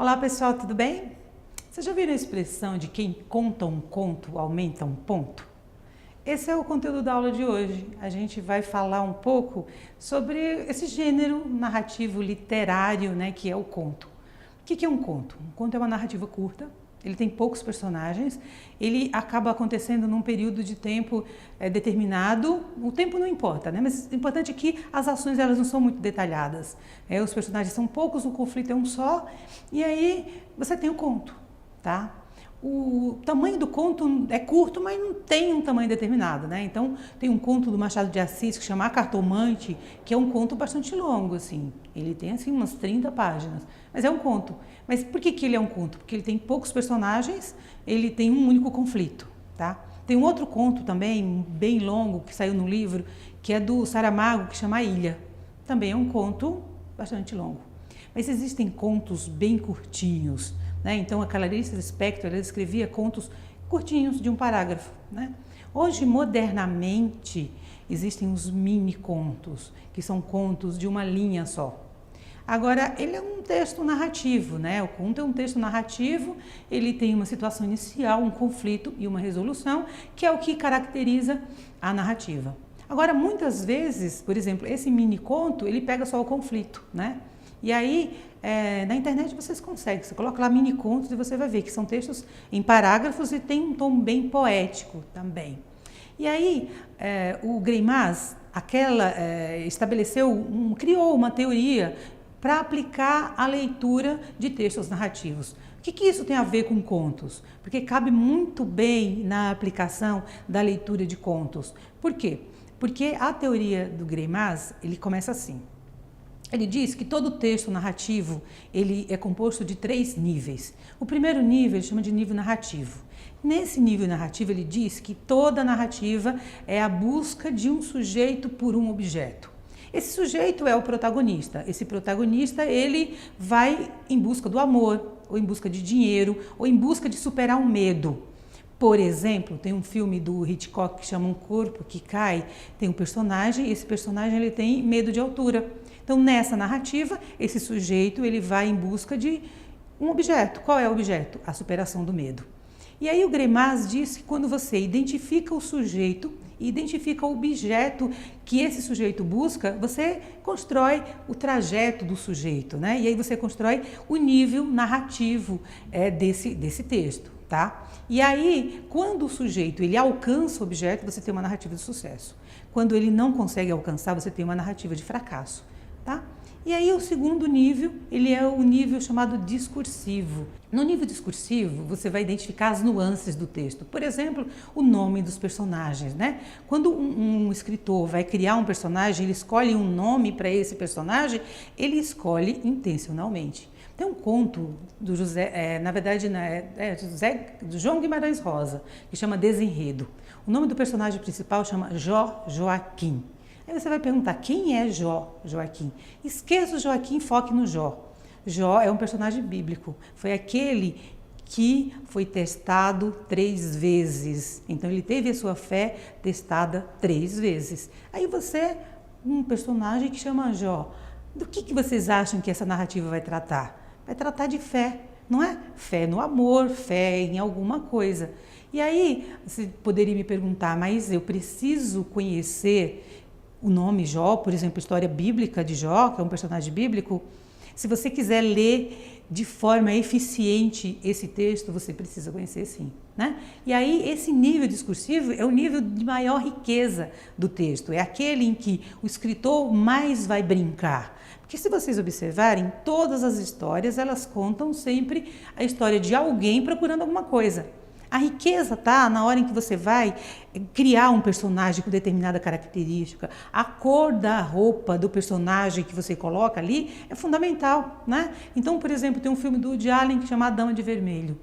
Olá pessoal, tudo bem? Vocês já viram a expressão de quem conta um conto aumenta um ponto? Esse é o conteúdo da aula de hoje. A gente vai falar um pouco sobre esse gênero narrativo literário, né, que é o conto. O que é um conto? Um conto é uma narrativa curta, ele tem poucos personagens, ele acaba acontecendo num período de tempo determinado. O tempo não importa, né? Mas o importante é que as ações elas não são muito detalhadas. Os personagens são poucos, o conflito é um só, e aí você tem o conto, tá? O tamanho do conto é curto, mas não tem um tamanho determinado, né? Então, tem um conto do Machado de Assis que chama A Cartomante, que é um conto bastante longo, assim. Ele tem, assim, umas 30 páginas, mas é um conto. Mas por que ele é um conto? Porque ele tem poucos personagens, ele tem um único conflito, tá? Tem um outro conto também, bem longo, que saiu no livro, que é do Saramago, que chama A Ilha. Também é um conto bastante longo. Mas existem contos bem curtinhos, né? Então, a Clarice Lispector, ela escrevia contos curtinhos de um parágrafo, né? Hoje, modernamente, existem os mini-contos, que são contos de uma linha só. Agora, ele é um texto narrativo, né? O conto é um texto narrativo, ele tem uma situação inicial, um conflito e uma resolução, que é o que caracteriza a narrativa. Agora, muitas vezes, por exemplo, esse mini-conto, ele pega só o conflito, né? E aí, na internet vocês conseguem, você coloca lá mini contos e você vai ver que são textos em parágrafos e tem um tom bem poético também. E aí, o Greimas, criou uma teoria para aplicar a leitura de textos narrativos. O que isso tem a ver com contos? Porque cabe muito bem na aplicação da leitura de contos. Por quê? Porque a teoria do Greimas, ele começa assim. Ele diz que todo texto narrativo ele é composto de 3 níveis. O primeiro nível ele chama de nível narrativo. Nesse nível narrativo ele diz que toda narrativa é a busca de um sujeito por um objeto. Esse sujeito é o protagonista. Esse protagonista ele vai em busca do amor, ou em busca de dinheiro, ou em busca de superar um medo. Por exemplo, tem um filme do Hitchcock que chama Um Corpo que Cai. Tem um personagem, esse personagem ele tem medo de altura. Então, nessa narrativa, esse sujeito ele vai em busca de um objeto. Qual é o objeto? A superação do medo. E aí o Greimas diz que quando você identifica o sujeito e identifica o objeto que esse sujeito busca, você constrói o trajeto do sujeito, né? E aí você constrói o nível narrativo desse texto, tá? E aí, quando o sujeito ele alcança o objeto, você tem uma narrativa de sucesso. Quando ele não consegue alcançar, você tem uma narrativa de fracasso. Tá? E aí o segundo nível, ele é o nível chamado discursivo. No nível discursivo, você vai identificar as nuances do texto. Por exemplo, o nome dos personagens, né? Quando um escritor vai criar um personagem, ele escolhe um nome para esse personagem, ele escolhe intencionalmente. Tem um conto do do João Guimarães Rosa, que chama Desenredo. O nome do personagem principal chama Joaquim. Aí você vai perguntar, quem é Joaquim? Esqueça o Joaquim, foque no Jó. Jó é um personagem bíblico, foi aquele que foi testado 3 vezes. Então ele teve a sua fé testada 3 vezes. Aí um personagem que chama Jó. Do que vocês acham que essa narrativa vai tratar? Vai tratar de fé, não é? Fé no amor, fé em alguma coisa. E aí você poderia me perguntar, mas eu preciso conhecer o nome Jó, por exemplo, a história bíblica de Jó, que é um personagem bíblico. Se você quiser ler de forma eficiente esse texto, você precisa conhecer sim, né? E aí esse nível discursivo é o nível de maior riqueza do texto, é aquele em que o escritor mais vai brincar. Porque se vocês observarem, todas as histórias, elas contam sempre a história de alguém procurando alguma coisa. A riqueza está na hora em que você vai criar um personagem com determinada característica. A cor da roupa do personagem que você coloca ali é fundamental, né? Então, por exemplo, tem um filme do Woody Allen que chama A Dama de Vermelho.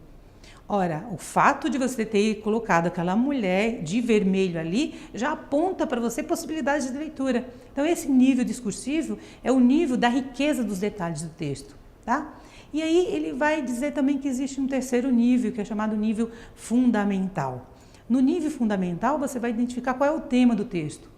Ora, o fato de você ter colocado aquela mulher de vermelho ali já aponta para você possibilidades de leitura. Então, esse nível discursivo é o nível da riqueza dos detalhes do texto, tá? E aí ele vai dizer também que existe um terceiro nível, que é chamado nível fundamental. No nível fundamental, você vai identificar qual é o tema do texto.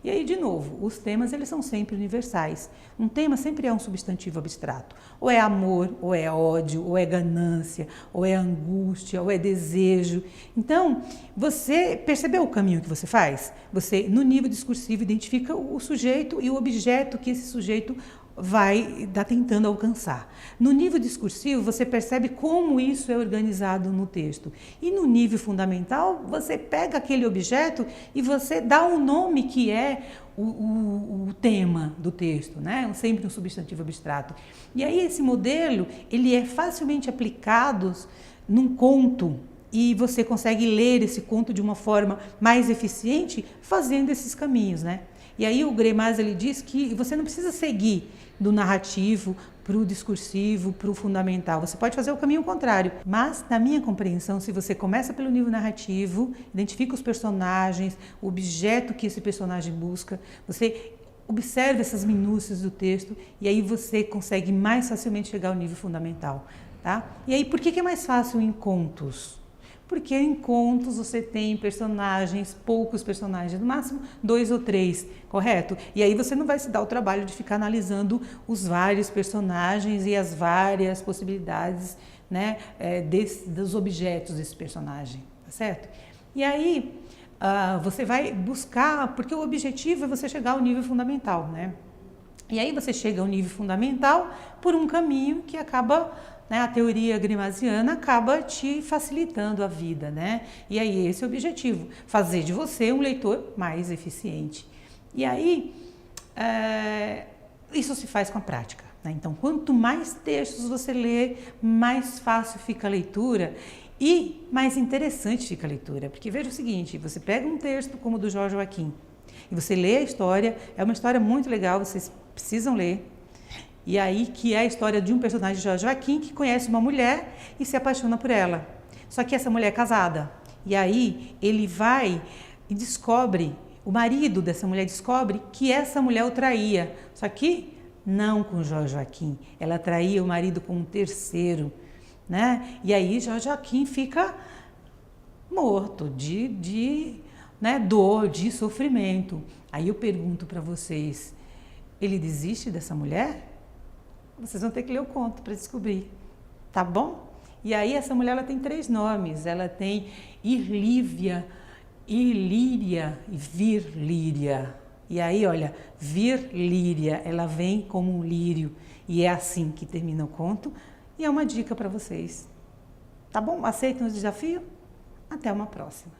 E aí, de novo, os temas eles são sempre universais. Um tema sempre é um substantivo abstrato. Ou é amor, ou é ódio, ou é ganância, ou é angústia, ou é desejo. Então, você percebeu o caminho que você faz? Você, no nível discursivo, identifica o sujeito e o objeto que esse sujeito vai estar tentando alcançar. No nível discursivo, você percebe como isso é organizado no texto. E no nível fundamental, você pega aquele objeto e você dá um nome que é o tema do texto, né? Sempre um substantivo abstrato. E aí esse modelo, ele é facilmente aplicado num conto e você consegue ler esse conto de uma forma mais eficiente fazendo esses caminhos, né? E aí o Greimas, ele diz que você não precisa seguir do narrativo para o discursivo, para o fundamental. Você pode fazer o caminho contrário. Mas, na minha compreensão, se você começa pelo nível narrativo, identifica os personagens, o objeto que esse personagem busca, você observa essas minúcias do texto e aí você consegue mais facilmente chegar ao nível fundamental, tá? E aí, por que é mais fácil em contos? Porque em contos você tem personagens, poucos personagens, no máximo 2 ou 3, correto? E aí você não vai se dar o trabalho de ficar analisando os vários personagens e as várias possibilidades, né, dos objetos desse personagem, tá certo? E aí você vai buscar, porque o objetivo é você chegar ao nível fundamental, né? E aí você chega ao nível fundamental por um caminho que acaba, né, a teoria grimasiana acaba te facilitando a vida, né? E aí esse é o objetivo, fazer de você um leitor mais eficiente. E aí isso se faz com a prática, né? Então, quanto mais textos você lê, mais fácil fica a leitura e mais interessante fica a leitura. Porque veja o seguinte, você pega um texto como o do Jorge Joaquim e você lê a história, é uma história muito legal, vocês precisam ler. E aí que é a história de um personagem de Jorge Joaquim que conhece uma mulher e se apaixona por ela. Só que essa mulher é casada. E aí ele vai e descobre, o marido dessa mulher descobre que essa mulher o traía. Só que não com Jorge Joaquim, ela traía o marido com um terceiro, né? E aí Jorge Joaquim fica morto de dor, de sofrimento. Aí eu pergunto para vocês, ele desiste dessa mulher? Vocês vão ter que ler o conto para descobrir, tá bom? E aí essa mulher ela tem 3 nomes, ela tem Irlívia, Ilíria e Virlíria. E aí, olha, Virlíria, ela vem como um lírio e é assim que termina o conto e é uma dica para vocês. Tá bom? Aceitam o desafio? Até uma próxima.